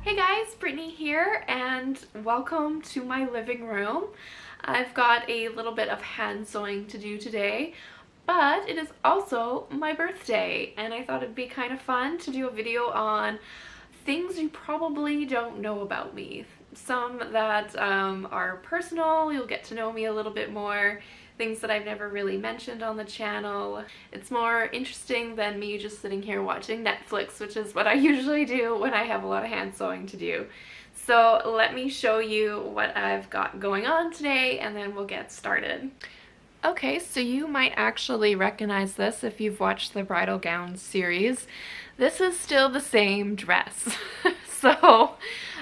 Hey guys, Brittany here, and welcome to my living room. I've got a little bit of hand sewing to do today, but it is also my birthday, and I thought it'd be kind of fun to do a video on things you probably don't know about me. Some that are personal, you'll get to know me a little bit more, things that I've never really mentioned on the channel. It's more interesting than me just sitting here watching Netflix, which is what I usually do when I have a lot of hand sewing to do. So let me show you what I've got going on today and then we'll get started. Okay, so you might actually recognize this if you've watched the bridal gown series. This is still the same dress. So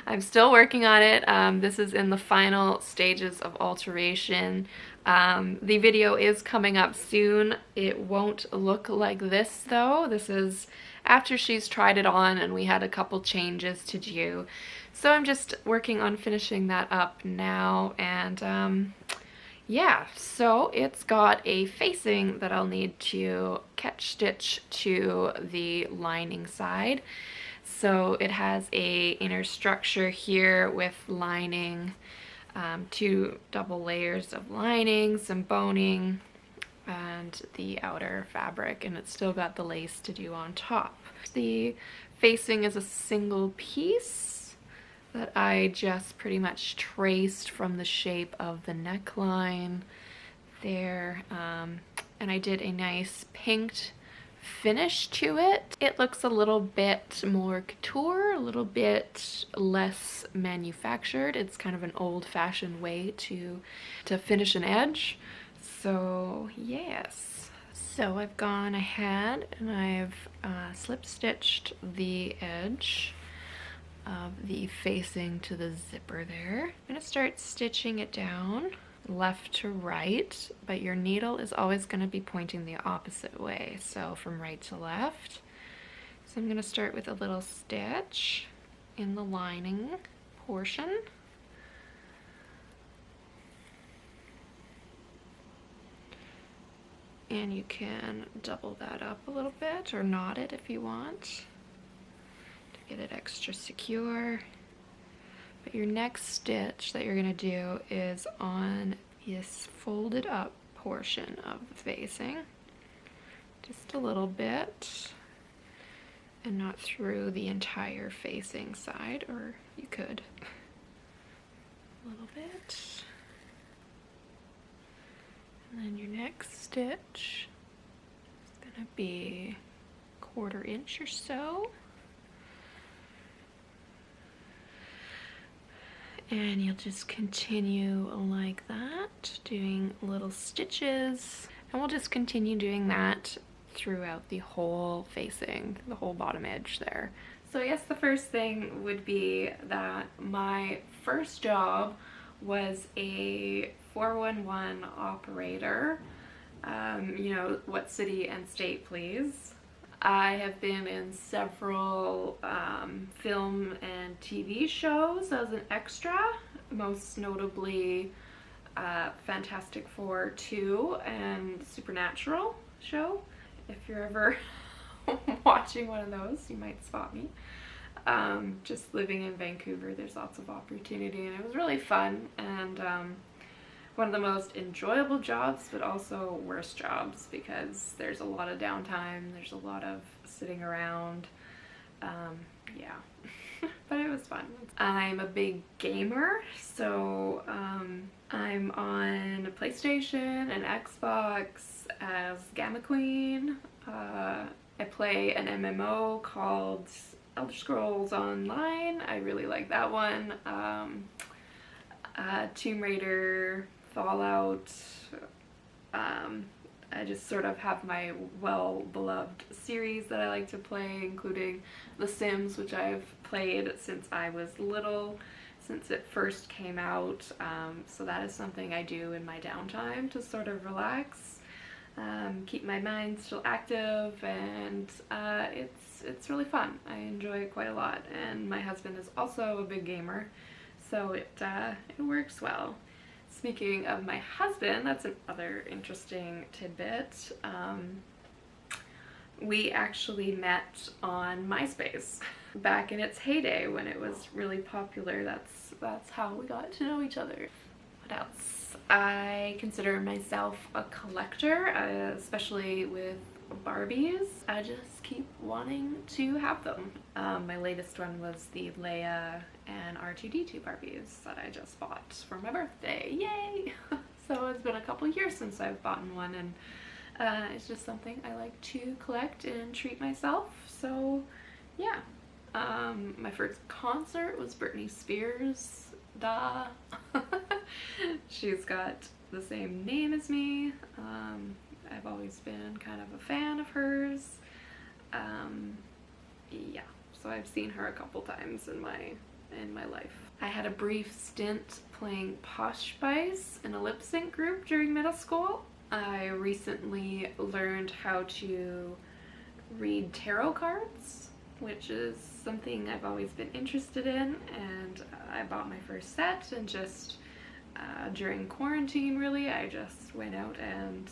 I'm still working on it. This is in the final stages of alteration. The video is coming up soon. It won't look like this though. This is after she's tried it on and we had a couple changes to do. So I'm just working on finishing that up now, and yeah, so it's got a facing that I'll need to catch stitch to the lining side. So it has a inner structure here with lining, two double layers of lining, some boning, and the outer fabric, and it's still got the lace to do on top. The facing is a single piece that I just pretty much traced from the shape of the neckline there, and I did a nice pinked finish to it. It looks a little bit more couture, a little bit less manufactured. It's kind of an old-fashioned way to finish an edge. So yes, so I've gone ahead and I've slip stitched the edge of the facing to the zipper there. I'm gonna start stitching it down left to right, but your needle is always going to be pointing the opposite way, so from right to left. So I'm going to start with a little stitch in the lining portion. And you can double that up a little bit or knot it if you want to get it extra secure. But your next stitch that you're going to do is on this folded up portion of the facing, just a little bit, and not through the entire facing side, or you could. A little bit. And then your next stitch is going to be 1/4 inch or so. And you'll just continue like that, doing little stitches, and we'll just continue doing that throughout the whole facing, the whole bottom edge there. So I guess the first thing would be that my first job was a 411 operator. You know, what city and state, please? I have been in several film and TV shows as an extra, most notably Fantastic Four 2 and Supernatural show. If you're ever watching one of those, you might spot me. Just living in Vancouver, there's lots of opportunity, and it was really fun, and one of the most enjoyable jobs, but also worst jobs, because there's a lot of downtime, there's a lot of sitting around. Yeah, but it was fun. I'm a big gamer, so I'm on PlayStation and Xbox as Gamma Queen. I play an MMO called Elder Scrolls Online. I really like that one. Tomb Raider, Fallout. I just sort of have my well-beloved series that I like to play, including The Sims, which I've played since I was little, since it first came out. So that is something I do in my downtime to sort of relax, keep my mind still active, and it's really fun. I enjoy it quite a lot, and my husband is also a big gamer, so it works well. Speaking of my husband, that's another interesting tidbit. We actually met on MySpace back in its heyday when it was really popular. That's how we got to know each other. What else? I consider myself a collector, especially with Barbies. I just keep wanting to have them. My latest one was the Leia and R2-D2 Barbies that I just bought for my birthday. Yay! So it's been a couple years since I've bought one, and it's just something I like to collect and treat myself. So yeah. My first concert was Britney Spears. Duh. She's got the same name as me. I've always been kind of a fan of hers. Yeah, so I've seen her a couple times in my life. I had a brief stint playing Posh Spice in a lip sync group during middle school. I recently learned how to read tarot cards, which is something I've always been interested in, and I bought my first set, and just during quarantine really I just went out and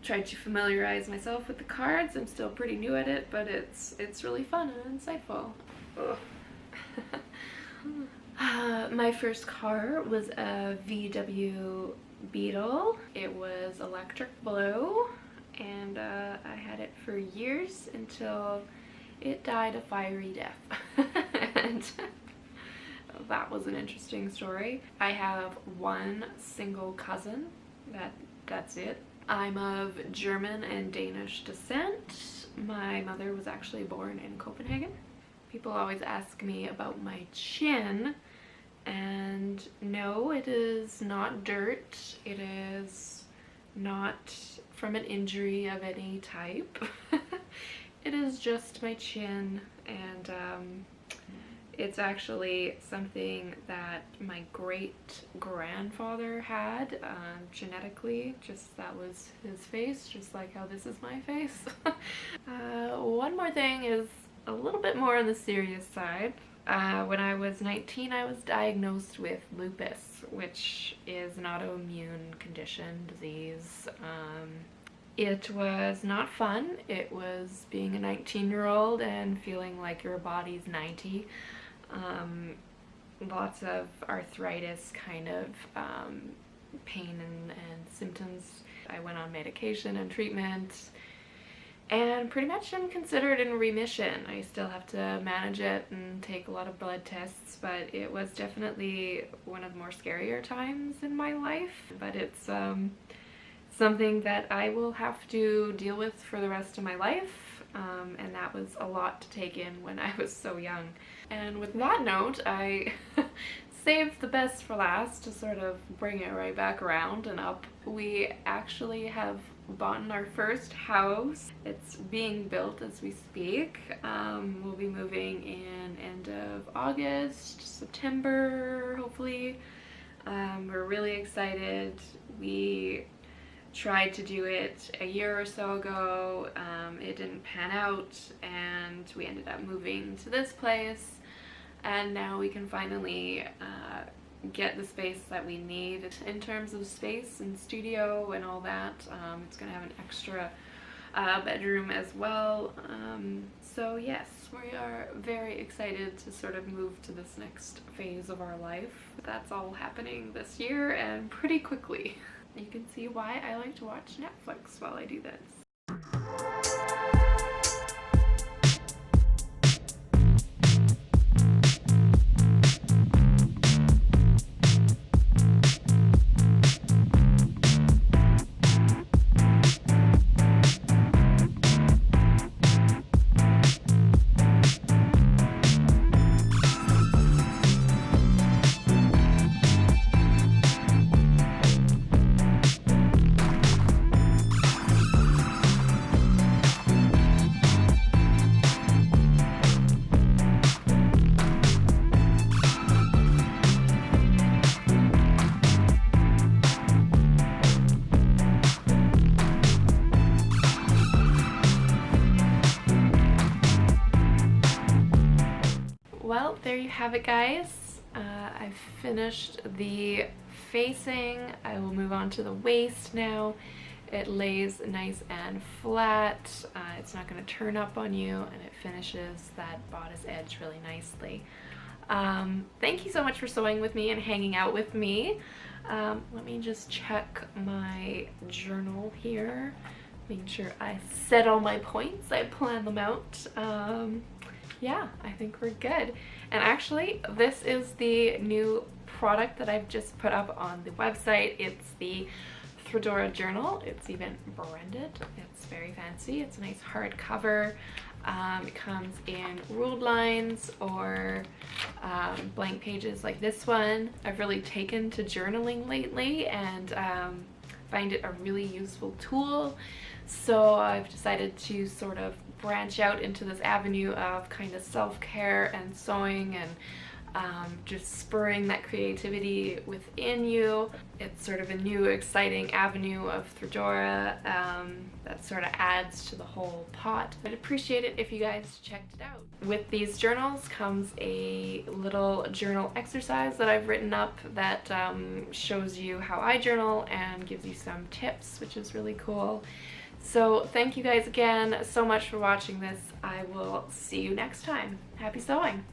tried to familiarize myself with the cards. I'm still pretty new at it, but it's really fun and insightful. My first car was a VW Beetle. It was electric blue, and I had it for years until it died a fiery death. And that was an interesting story. I have one single cousin. That's it. I'm of German and Danish descent. My mother was actually born in Copenhagen. People always ask me about my chin, and no, it is not dirt. It is not from an injury of any type. It is just my chin, and it's actually something that my great-grandfather had genetically. Just that was his face, just like how this is my face. One more thing is a little bit more on the serious side. When I was 19, I was diagnosed with lupus, which is an autoimmune condition, disease. It was not fun. It was being a 19-year-old and feeling like your body's 90. Lots of arthritis kind of pain and symptoms. I went on medication and treatment, and pretty much I'm considered in remission. I still have to manage it and take a lot of blood tests, but it was definitely one of the more scarier times in my life. But it's something that I will have to deal with for the rest of my life, and that was a lot to take in when I was so young. And with that note, I saved the best for last to sort of bring it right back around and up. We actually have bought our first house. It's being built as we speak. We'll be moving in end of August, September, hopefully. We're really excited. We tried to do it a year or so ago. It didn't pan out, and we ended up moving to this place, and now we can finally get the space that we need in terms of space and studio and all that. It's gonna have an extra bedroom as well. So yes, we are very excited to sort of move to this next phase of our life. That's all happening this year and pretty quickly. You can see why I like to watch Netflix while I do this. Well, there you have it, guys. I've finished the facing. I will move on to the waist now. It lays nice and flat. It's not going to turn up on you, and it finishes that bodice edge really nicely. Thank you so much for sewing with me and hanging out with me. Let me just check my journal here, making sure I set all my points, I plan them out. Yeah, I think we're good. And actually, this is the new product that I've just put up on the website. It's the Threadora journal. It's even branded. It's very fancy. It's a nice hardcover. It comes in ruled lines or blank pages like this one. I've really taken to journaling lately and find it a really useful tool. So I've decided to sort of branch out into this avenue of kind of self-care and sewing and just spurring that creativity within you. It's sort of a new exciting avenue of Threadora that sort of adds to the whole pot. I'd appreciate it if you guys checked it out. With these journals comes a little journal exercise that I've written up that shows you how I journal and gives you some tips, which is really cool. So thank you guys again so much for watching this. I will see you next time. Happy sewing!